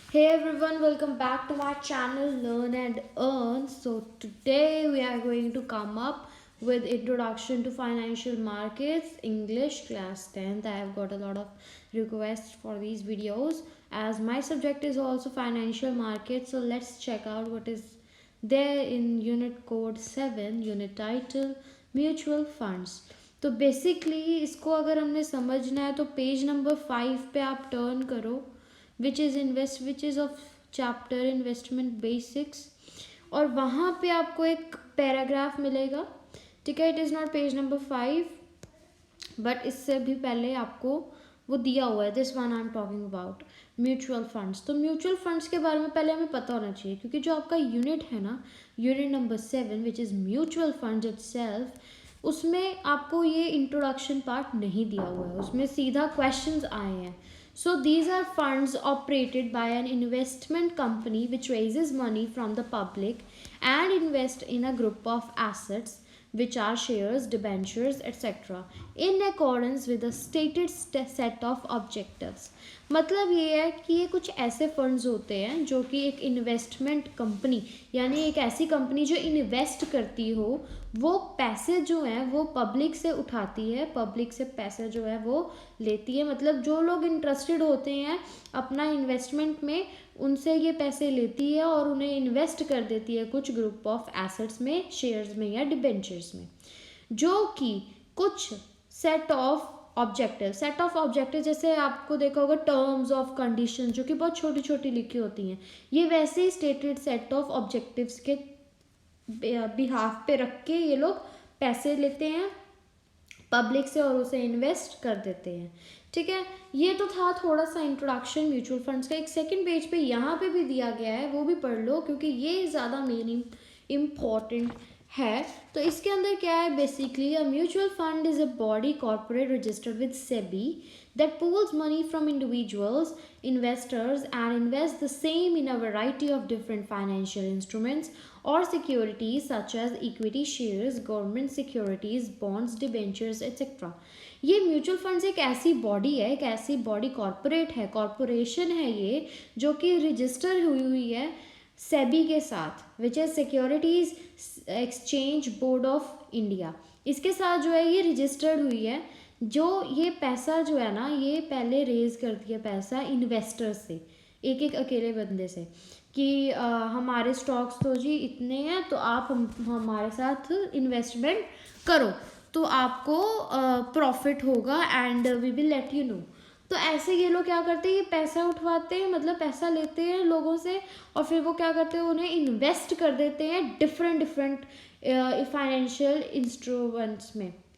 Hey everyone, welcome back to my channel Learn and Earn. So today we are going to come up with introduction to financial markets English class 10th. I have got a lot of requests for these videos as my subject is also financial markets. So let's check out what is there in unit code 7, unit title mutual funds. तो basically इसको अगर हमने समझना है तो page number 5 पे आप turn करो which is of chapter investment basics और वहाँ पे आपको एक पैराग्राफ मिलेगा. ठीक है, it is not page number 5 but इससे भी पहले आपको वो दिया हुआ है. This one I am talking about mutual funds. तो म्यूचुअल फंड्स के बारे में पहले हमें पता होना चाहिए क्योंकि जो आपका यूनिट है ना, unit number 7 which is mutual funds itself, उसमें आपको ये इंट्रोडक्शन पार्ट नहीं दिया हुआ है. उसमें सीधा क्वेश्चंस आए हैं. So these are funds operated by an investment company which raises money from the public and invest in a group of assets which are shares, debentures, etc. in accordance with a stated set of objectives. मतलब ये है कि ये कुछ ऐसे funds होते हैं जो कि एक इन्वेस्टमेंट कंपनी यानी एक ऐसी कंपनी जो इन्वेस्ट करती हो, वो पैसे जो हैं वो पब्लिक से उठाती है, पब्लिक से पैसे जो है वो लेती है. मतलब जो लोग इंटरेस्टेड होते हैं अपना इन्वेस्टमेंट में, उनसे ये पैसे लेती है और उन्हें इन्वेस्ट कर देती है कुछ ग्रुप ऑफ एसेट्स में, शेयर्स में या डिबेंचर्स में, जो कि कुछ सेट ऑफ ऑब्जेक्टिव जैसे आपको देखा होगा टर्म्स ऑफ कंडीशन जो कि बहुत छोटी छोटी लिखी होती हैं, ये वैसे ही स्टेटेड सेट ऑफ ऑब्जेक्टिव्स के बिहाफ पे रख के ये लोग पैसे लेते हैं पब्लिक से और उसे इन्वेस्ट कर देते हैं. ठीक है, ये तो था थोड़ा सा इंट्रोडक्शन म्यूचुअल फंड्स का. एक सेकंड पेज पे यहाँ पे भी दिया गया है, वो भी पढ़ लो क्योंकि ये ज़्यादा मेन इम्पॉर्टेंट है. तो इसके अंदर क्या है, basically a mutual fund is a body corporate registered with SEBI that pools money from individuals, investors, and invests the same in a variety of different financial instruments or securities such as equity shares, government securities, bonds, debentures, etc. ये mutual funds एक ऐसी body है, एक ऐसी body corporate है, corporation है ये, जो कि रजिस्टर हुई है सेबी के साथ, which is securities exchange board of India. इसके साथ जो है ये रजिस्टर्ड हुई है. जो ये पैसा जो है ना, ये पहले रेज करती है पैसा इन्वेस्टर से, एक एक अकेले बंदे से, कि हमारे स्टॉक्स तो जी इतने हैं तो आप हमारे साथ इन्वेस्टमेंट करो तो आपको प्रॉफिट होगा and we will let you know. तो ऐसे ये लोग क्या करते हैं, ये पैसा उठवाते हैं, मतलब पैसा लेते हैं लोगों से और फिर वो क्या करते हैं, उन्हें इन्वेस्ट कर देते हैं डिफरेंट फाइनेंशियल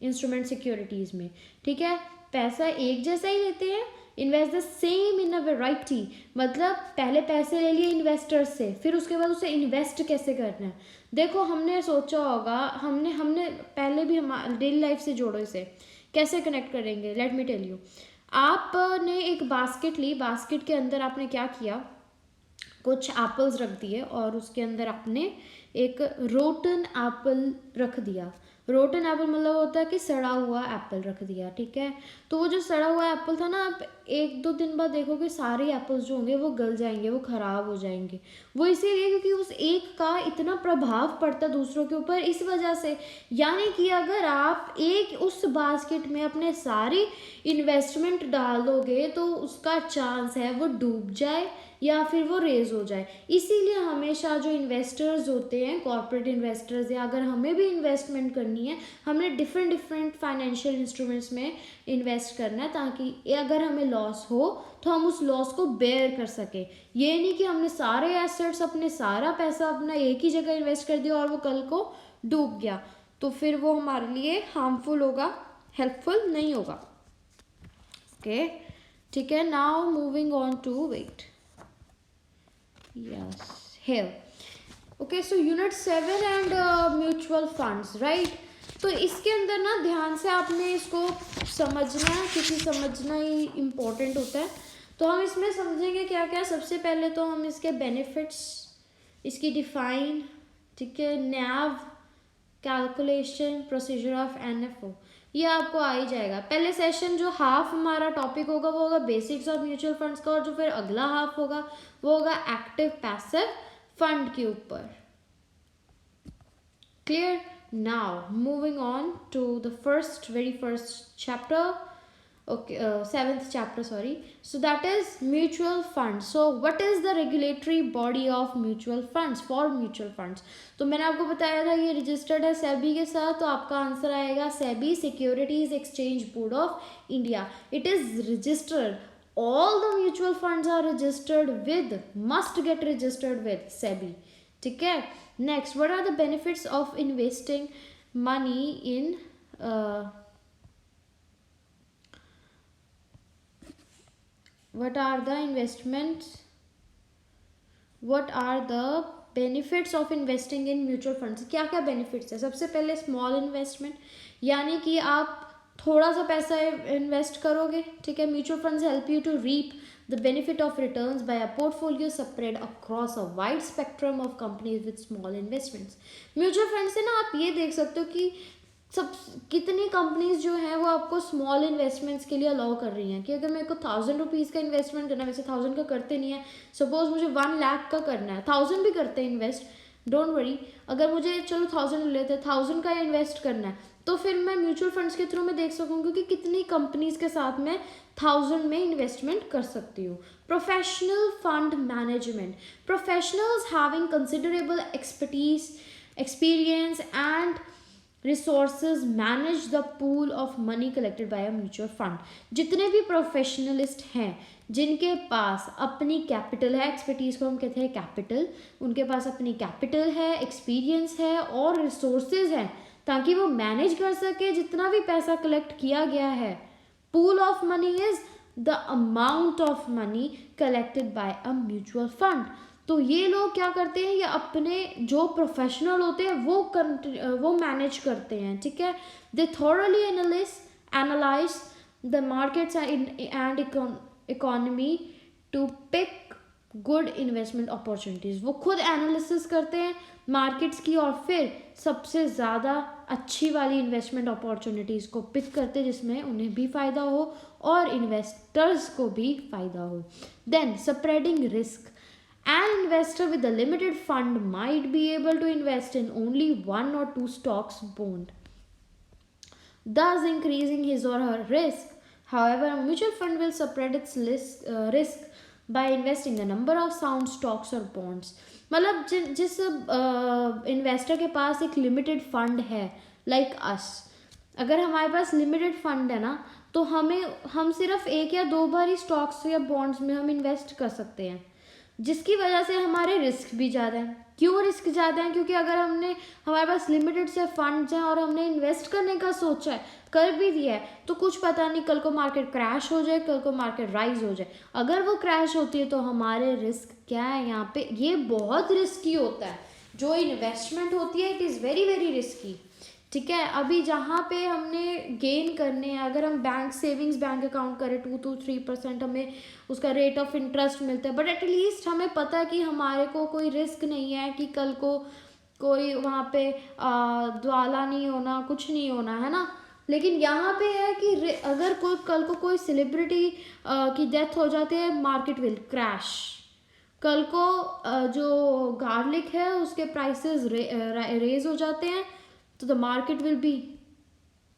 इंस्ट्रूमेंट सिक्योरिटीज़ में. ठीक है, पैसा एक जैसा ही लेते हैं, invest the same in a variety. मतलब पहले पैसे ले लिए इन्वेस्टर से, फिर उसके बाद उसे इन्वेस्ट कैसे करना है. देखो हमने सोचा होगा, हमने पहले भी हम डेली लाइफ से जोड़ो, इसे कैसे कनेक्ट करेंगे, लेट मी टेल यू. आपने एक बास्केट ली, बास्केट के अंदर आपने क्या किया, कुछ एप्पल्स रख दिए और उसके अंदर आपने एक रोटन एप्पल रख दिया. रोटन एप्पल मतलब होता है कि सड़ा हुआ एप्पल रख दिया. ठीक है, तो वो जो सड़ा हुआ एप्पल था ना, आप एक दो दिन बाद देखोगे सारे एप्पल्स जो होंगे वो गल जाएंगे, वो ख़राब हो जाएंगे. वो इसीलिए क्योंकि उस एक का इतना प्रभाव पड़ता है दूसरों के ऊपर, इस वजह से. यानी कि अगर आप एक उस बास्केट में अपने सारी इन्वेस्टमेंट डाल दोगे तो उसका चांस है वो डूब जाए या फिर वो रेज हो जाए. इसीलिए हमेशा जो इन्वेस्टर्स होते हैं, कॉर्पोरेट इन्वेस्टर्स, या अगर हमें भी इन्वेस्टमेंट करनी है, हमने डिफरेंट फाइनेंशियल इंस्ट्रूमेंट्स में इन्वेस्ट करना है ताकि अगर हमें लॉस हो तो हम उस लॉस को बेयर कर सकें. ये नहीं कि हमने सारे एसेट्स, अपने सारा पैसा अपना एक ही जगह इन्वेस्ट कर दिया और वो कल को डूब गया, तो फिर वो हमारे लिए हार्मफुल होगा, हेल्पफुल नहीं होगा. ओके, ठीक है. Now moving on to wait, yes here. Okay, so unit 7 and mutual funds, right? तो इसके अंदर ना ध्यान से आपने इसको समझना है क्योंकि समझना ही इम्पोर्टेंट होता है. तो हम इसमें समझेंगे क्या क्या. सबसे पहले तो हम इसके बेनिफिट्स, इसकी डिफाइन, ठीक है, नैव, कैलकुलेशन, प्रोसीजर ऑफ एनएफओ. ये आपको आ ही जाएगा। पहले सेशन जो हाफ हमारा टॉपिक होगा वो होगा बेसिक्स ऑफ म्यूचुअल फंड्स का, और जो फिर अगला हाफ होगा वो होगा एक्टिव पैसिव फंड के ऊपर। Clear? Now moving on to the very first chapter. Okay, seventh chapter, sorry. So that is mutual funds. So what is the regulatory body of mutual funds? For mutual funds, तो मैंने आपको बताया था ये registered है सेबी के साथ, तो आपका आंसर आएगा SEBI, securities exchange board of India. It is registered, all the mutual funds are registered with, must get registered with SEBI. ठीक है? Next, what are the benefits of investing money in what are the benefits of investing in mutual funds? क्या क्या benefits है? सबसे पहले small investment, यानी कि आप थोड़ा सा पैसा इन्वेस्ट करोगे, ठीक है। Mutual funds help you to reap the benefit of returns by a portfolio spread across a wide spectrum of companies with small investments. Mutual fund से ना आप ये देख सकते हो कि सब कितनी कंपनीज जो हैं वो आपको स्मॉल इन्वेस्टमेंट्स के लिए अलाउ कर रही हैं कि अगर मेरे को 1000 रुपीज़ का इन्वेस्टमेंट करना है, वैसे 1000 का करते नहीं है, सपोज मुझे 1 लाख का करना है, 1000 भी करते हैं इन्वेस्ट, डोंट वरी। अगर मुझे चलो 1000 लेते हैं, 1000 का इन्वेस्ट करना है, तो फिर मैं म्यूचुअल फंड्स के थ्रू मैं देख सकूँगी कि कितनी कंपनीज के साथ मैं 1000 में इन्वेस्टमेंट कर सकती हूँ। Professional fund management, professionals having considerable experience and resources manage the pool of money collected by a mutual fund. जितने भी प्रोफेशनलिस्ट हैं जिनके पास अपनी कैपिटल है, एक्सपर्टीज को हम कहते हैं कैपिटल, उनके पास अपनी कैपिटल है, एक्सपीरियंस है और रिसोर्सेज हैं ताकि वो मैनेज कर सके जितना भी पैसा कलेक्ट किया गया है। Pool of money is the amount of money collected by a mutual fund. तो ये लोग क्या करते हैं, ये अपने जो प्रोफेशनल होते हैं वो मैनेज करते हैं, ठीक है। They thoroughly analyze the markets and economy to pick good investment opportunities. वो खुद एनालिसिस करते हैं मार्केट्स की और फिर सबसे ज़्यादा अच्छी वाली इन्वेस्टमेंट अपॉर्चुनिटीज़ को पिक करते हैं जिसमें उन्हें भी फ़ायदा हो और इन्वेस्टर्स को भी फ़ायदा हो। Then spreading risk, an investor with a limited fund might be able to invest in only 1 or 2 stocks bond, thus increasing his or her risk. However, a mutual fund will spread its risk by investing a number of sound stocks or bonds. मतलब जिस investor के पास एक limited fund है, like us, अगर हमारे पास limited fund है ना, तो हम सिर्फ 1 या 2 बार ही स्टॉक्स या बॉन्ड्स में हम इन्वेस्ट कर सकते हैं, जिसकी वजह से हमारे रिस्क भी ज़्यादा है। क्यों रिस्क ज़्यादा है? क्योंकि अगर हमारे पास लिमिटेड से फंड्स हैं और हमने इन्वेस्ट करने का सोचा है, कर भी दिया है, तो कुछ पता नहीं कल को मार्केट क्रैश हो जाए, कल को मार्केट राइज हो जाए। अगर वो क्रैश होती है तो हमारे रिस्क क्या है यहाँ पे, ये बहुत रिस्की होता है। जो इन्वेस्टमेंट होती है it is very very risky, ठीक है। अभी जहाँ पे हमने गेन करने हैं, अगर हम सेविंग्स बैंक अकाउंट करें 2 to 3% हमें उसका रेट ऑफ इंटरेस्ट मिलता है, बट एटलीस्ट हमें पता है कि हमारे को कोई रिस्क नहीं है कि कल को कोई वहाँ पे द्वाला नहीं होना, कुछ नहीं होना है ना। लेकिन यहाँ पे है कि अगर कल को कोई सेलिब्रिटी की डेथ हो जाती है, मार्केट विल क्रैश। कल को जो गार्लिक है उसके प्राइसेस रेज हो जाते हैं तो the market will be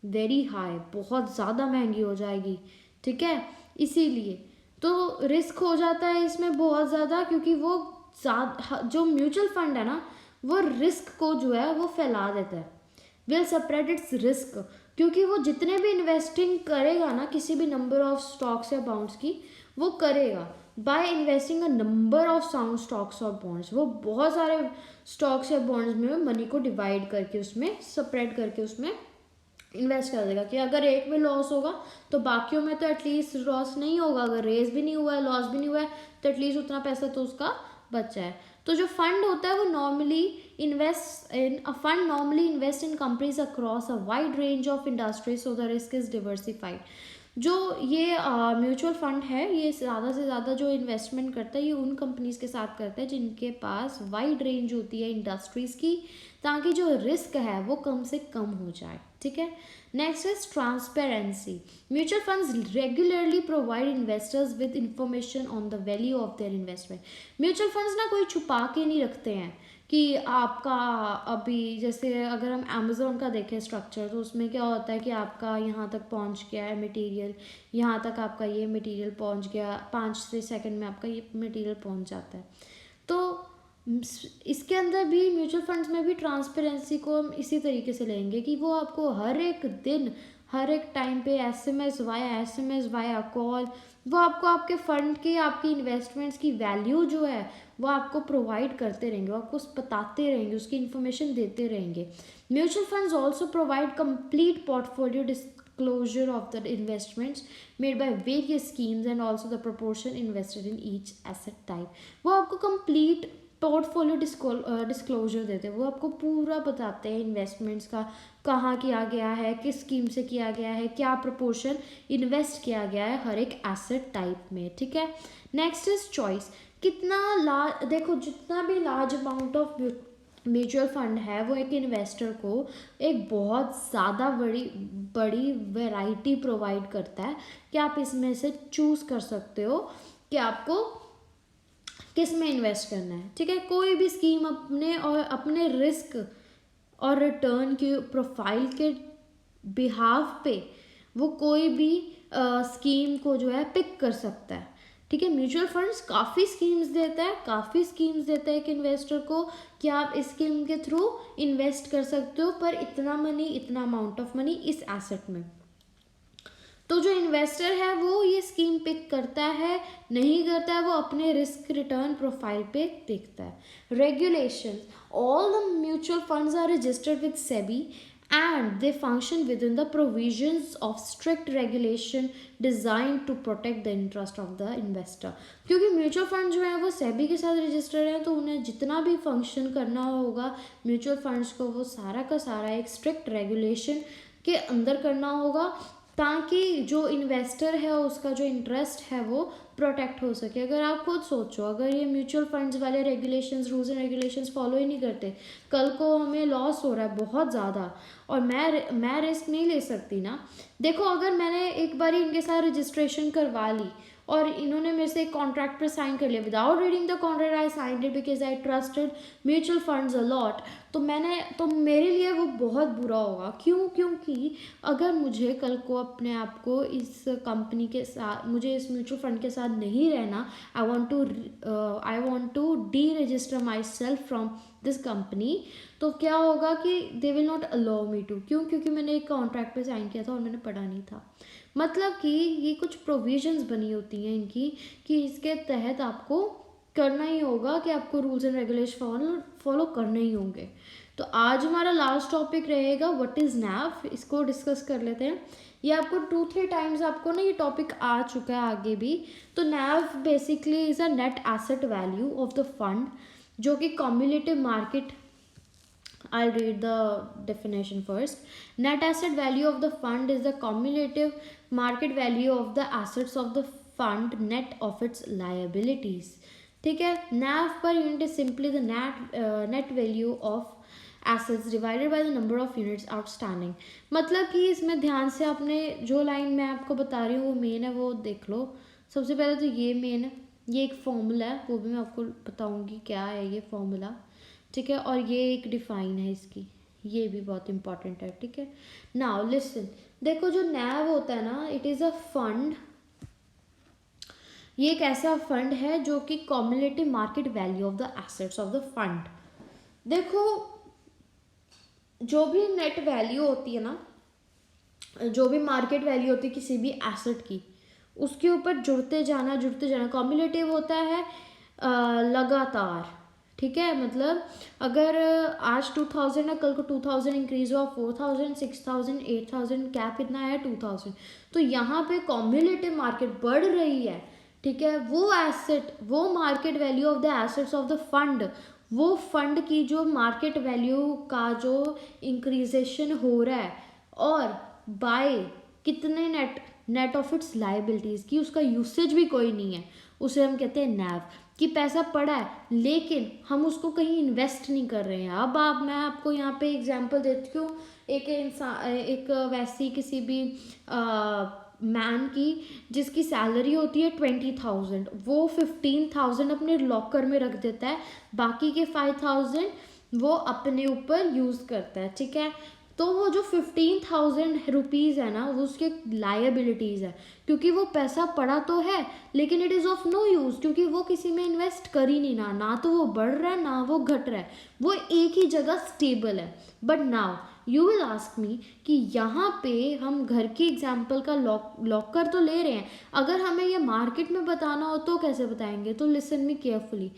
very high, बहुत ज़्यादा महंगी हो जाएगी, ठीक है। इसीलिए तो रिस्क हो जाता है इसमें बहुत ज़्यादा, क्योंकि वो जो म्यूचुअल फंड है ना वो रिस्क को जो है वो फैला देता है, विल स्प्रेड इट्स रिस्क, क्योंकि वो जितने भी इन्वेस्टिंग करेगा ना किसी भी नंबर ऑफ स्टॉक्स या बॉन्ड्स की, वो करेगा by investing a number of sound stocks और बॉन्ड्स। वो बहुत सारे स्टॉक्स या बॉन्ड्स में मनी को डिवाइड करके उसमें स्प्रेड करके उसमें इन्वेस्ट कर देगा कि अगर एक में लॉस होगा तो बाकियों में तो एटलीस्ट लॉस नहीं होगा, अगर रेज भी नहीं हुआ है, लॉस भी नहीं हुआ है, तो एटलीस्ट उतना पैसा तो उसका बचा है। तो जो फंड होता है वो normally invest in companies across a wide range of industries, so the risk is diversified. जो ये म्यूचुअल फंड है ये ज़्यादा से ज़्यादा जो इन्वेस्टमेंट करता है ये उन कंपनीज़ के साथ करता है जिनके पास वाइड रेंज होती है इंडस्ट्रीज़ की, ताकि जो रिस्क है वो कम से कम हो जाए, ठीक है। Next is transparency. Mutual funds regularly provide investors with information on the value of their investment. Mutual funds ना कोई छुपा के नहीं रखते हैं कि आपका अभी जैसे अगर हम अमेज़ोन का देखें स्ट्रक्चर, तो उसमें क्या होता है कि आपका यहाँ तक पहुँच गया है मटेरियल, यहाँ तक आपका ये मटेरियल पहुँच गया, 5 से सेकंड में आपका ये मटेरियल पहुँच जाता है। तो इसके अंदर भी म्यूचुअल फंड्स में भी ट्रांसपेरेंसी को हम इसी तरीके से लेंगे कि वो आपको हर एक दिन हर एक टाइम पे एसएमएस वाया कॉल, वो आपको आपके फंड की आपकी इन्वेस्टमेंट्स की वैल्यू जो है वो आपको प्रोवाइड करते रहेंगे, वो आपको बताते रहेंगे, उसकी इन्फॉर्मेशन देते रहेंगे। Mutual funds also provide complete portfolio disclosure of the investments made by various schemes and also the proportion invested in each asset type। वो आपको complete पोर्टफोलियो डिस्क्लोजर देते हैं, वो आपको पूरा बताते हैं इन्वेस्टमेंट्स का कहाँ किया गया है, किस स्कीम से किया गया है, क्या प्रपोर्शन इन्वेस्ट किया गया है हर एक एसेट टाइप में, ठीक है। Next is choice. कितना देखो जितना भी large amount of mutual fund है वो एक इन्वेस्टर को एक बहुत ज़्यादा बड़ी वैरायटी प्रोवाइड करता है कि आप इसमें से चूज़ कर सकते हो कि आपको किस में इन्वेस्ट करना है, ठीक है। कोई भी स्कीम अपने रिस्क और रिटर्न के प्रोफाइल के बिहाफ पे वो कोई भी स्कीम को जो है पिक कर सकता है, ठीक है। म्यूचुअल फंड्स काफ़ी स्कीम्स देता है एक इन्वेस्टर को कि आप इस स्कीम के थ्रू इन्वेस्ट कर सकते हो, पर इतना अमाउंट ऑफ मनी इस एसेट में। तो जो इन्वेस्टर है वो ये स्कीम पिक करता है नहीं करता है, वो अपने रिस्क रिटर्न प्रोफाइल पे देखता है। Regulation. All the mutual funds are registered with SEBI and they function within the provisions of strict regulation designed to protect the interest of the investor। क्योंकि म्यूचुअल फंड जो है वो सेबी के साथ रजिस्टर्ड है, तो उन्हें जितना भी फंक्शन करना होगा म्यूचुअल फंड्स को वो सारा का सारा एक स्ट्रिक्ट रेगुलेशन के अंदर करना होगा, ताकि जो इन्वेस्टर है उसका जो इंटरेस्ट है वो प्रोटेक्ट हो सके। अगर आप खुद सोचो, अगर ये म्यूचुअल फंड्स वाले regulations rules and regulations follow ही नहीं करते, कल को हमें लॉस हो रहा है बहुत ज़्यादा और मैं रिस्क नहीं ले सकती ना। देखो अगर मैंने एक बार इनके साथ रजिस्ट्रेशन करवा ली और इन्होंने मेरे से एक कॉन्ट्रैक्ट पर साइन कर लिया without reading the contract, I signed it because I trusted mutual funds a lot, तो मेरे लिए वो बहुत बुरा होगा। क्योंकि अगर मुझे कल को अपने आप को इस कंपनी के साथ, मुझे इस म्यूचुअल फंड के साथ नहीं रहना, I want to deregister myself from this company, तो क्या होगा कि they will not allow me to. क्योंकि मैंने एक कॉन्ट्रैक्ट पे साइन किया था और मैंने पढ़ा नहीं था। मतलब कि ये कुछ प्रोविजंस बनी होती हैं इनकी कि इसके तहत आपको करना ही होगा, कि आपको रूल्स एंड रेगुलेशन फॉलो करने ही होंगे। तो आज हमारा लास्ट टॉपिक रहेगा व्हाट इज़ नैव, इसको डिस्कस कर लेते हैं। ये आपको 2-3 टाइम्स आपको ना ये टॉपिक आ चुका है आगे भी। तो NAV basically is a net asset value of the fund, जो कि cumulative market, I'll read the definition first. Net asset value of the fund is the cumulative market value of the assets of the fund net of its liabilities, ठीक है। NAV per unit is simply the net value of assets divided by the number of units outstanding। मतलब कि इसमें ध्यान से आपने जो line मैं आपको बता रही हूँ वो मेन है, वो देख लो। सबसे पहले तो ये मेन है, ये एक फॉर्मूला है, वो भी मैं आपको बताऊँगी क्या है ये फॉर्मूला, ठीक है। और ये एक डिफाइन है इसकी, ये भी बहुत इंपॉर्टेंट है, ठीक है। नाउ लिसन, देखो जो नैव होता है ना, इट इज़ अ फंड, ये एक ऐसा फंड है जो कि cumulative market value of the assets of the fund. देखो जो भी नेट वैल्यू होती है ना, जो भी मार्केट वैल्यू होती है किसी भी एसेट की, उसके ऊपर जुड़ते जाना। कम्युलेटिव होता है लगातार, ठीक है। मतलब अगर आज 2000 है, कल को 2000 इंक्रीज हुआ, 4000, 6000, 8000, कैप इतना है 2000, तो यहाँ पे कॉम्युलेटिव मार्केट बढ़ रही है, ठीक है। वो एसेट, वो market value of the assets of the fund, वो फंड की जो मार्केट वैल्यू का जो इंक्रीजेशन हो रहा है, और बाय कितने नेट ऑफ इट्स लाइबिलिटीज़ की, उसका यूसेज भी कोई नहीं है, उसे हम कहते हैं नैव, कि पैसा पड़ा है लेकिन हम उसको कहीं इन्वेस्ट नहीं कर रहे हैं। अब आप मैं आपको यहाँ पे एग्जांपल देती हूँ, एक इंसान, एक वैसी किसी भी मैन की जिसकी सैलरी होती है 20,000, वो 15,000 अपने लॉकर में रख देता है, बाकी के 5,000 वो अपने ऊपर यूज़ करता है, ठीक है। तो वो जो 15,000 रुपीज़ है ना, वो उसके लायबिलिटीज़ है, क्योंकि वो पैसा पड़ा तो है लेकिन it is of no use, क्योंकि वो किसी में इन्वेस्ट कर ही नहीं, ना तो वो बढ़ रहा है ना वो घट रहा है, वो एक ही जगह स्टेबल है। But now you will ask me कि यहाँ पे हम घर की एग्जाम्पल का लॉकर तो ले रहे हैं, अगर हमें ये मार्केट में बताना हो तो कैसे बताएंगे? तो लिसन मी केयरफुली।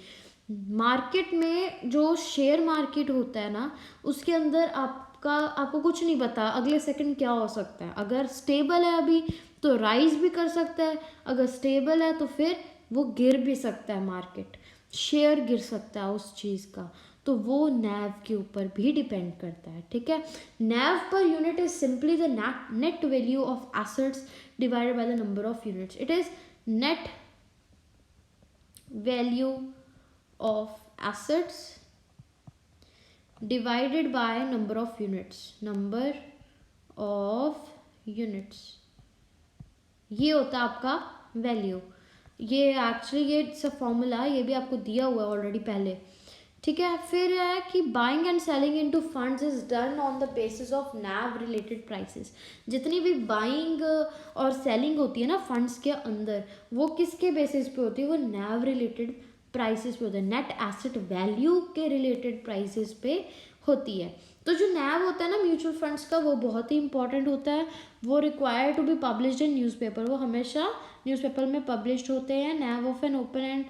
मार्केट में जो शेयर मार्केट होता है ना, उसके अंदर आपको कुछ नहीं पता अगले सेकंड क्या हो सकता है। अगर स्टेबल है अभी तो राइज भी कर सकता है, अगर स्टेबल है तो फिर वो गिर भी सकता है, मार्केट शेयर गिर सकता है उस चीज़ का। तो वो नैव के ऊपर भी डिपेंड करता है, ठीक है। NAV per unit is simply the net value of assets divided by the number of units. It is net value of assets divided by number of units, number of units, ये होता है आपका value. ये actually ये formula ये भी आपको दिया हुआ है ऑलरेडी पहले, ठीक है। फिर है कि buying and selling into funds is done on the basis of naive related prices. जितनी भी बाइंग और सेलिंग होती है ना फंड्स के अंदर, वो किसके बेसिस पे होती है? वो नैव रिलेटेड प्राइसेस पे होता है, नेट एसेट वैल्यू के रिलेटेड प्राइसेस पे होती है। तो जो नैव होता है ना म्यूचुअल फंड्स का, वो बहुत ही इंपॉर्टेंट होता है। वो required to be published in newspaper, वो हमेशा न्यूज़पेपर में पब्लिश्ड होते हैं। NAV of an open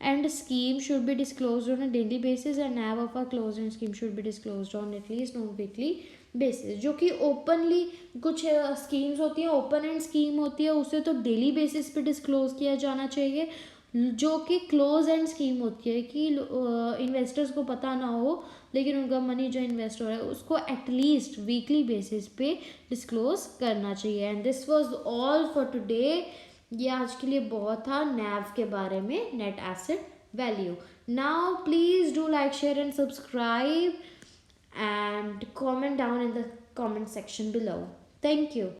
end scheme should be disclosed on a daily basis and NAV of a closed end scheme should be disclosed on at least on weekly basis। जो कि openly कुछ schemes होती हैं, open and scheme होती है, उसे तो daily basis पे डिस्क्लोज किया जाना चाहिए। जो कि क्लोज एंड स्कीम होती है कि इन्वेस्टर्स को पता ना हो लेकिन उनका मनी जो इन्वेस्ट हो रहा है उसको एटलीस्ट वीकली बेसिस पे डिस्क्लोज करना चाहिए। And this was all for today. ये आज के लिए बहुत था नैव के बारे में, net asset value. Now please do like, share and subscribe and comment down in the comment section below. Thank you.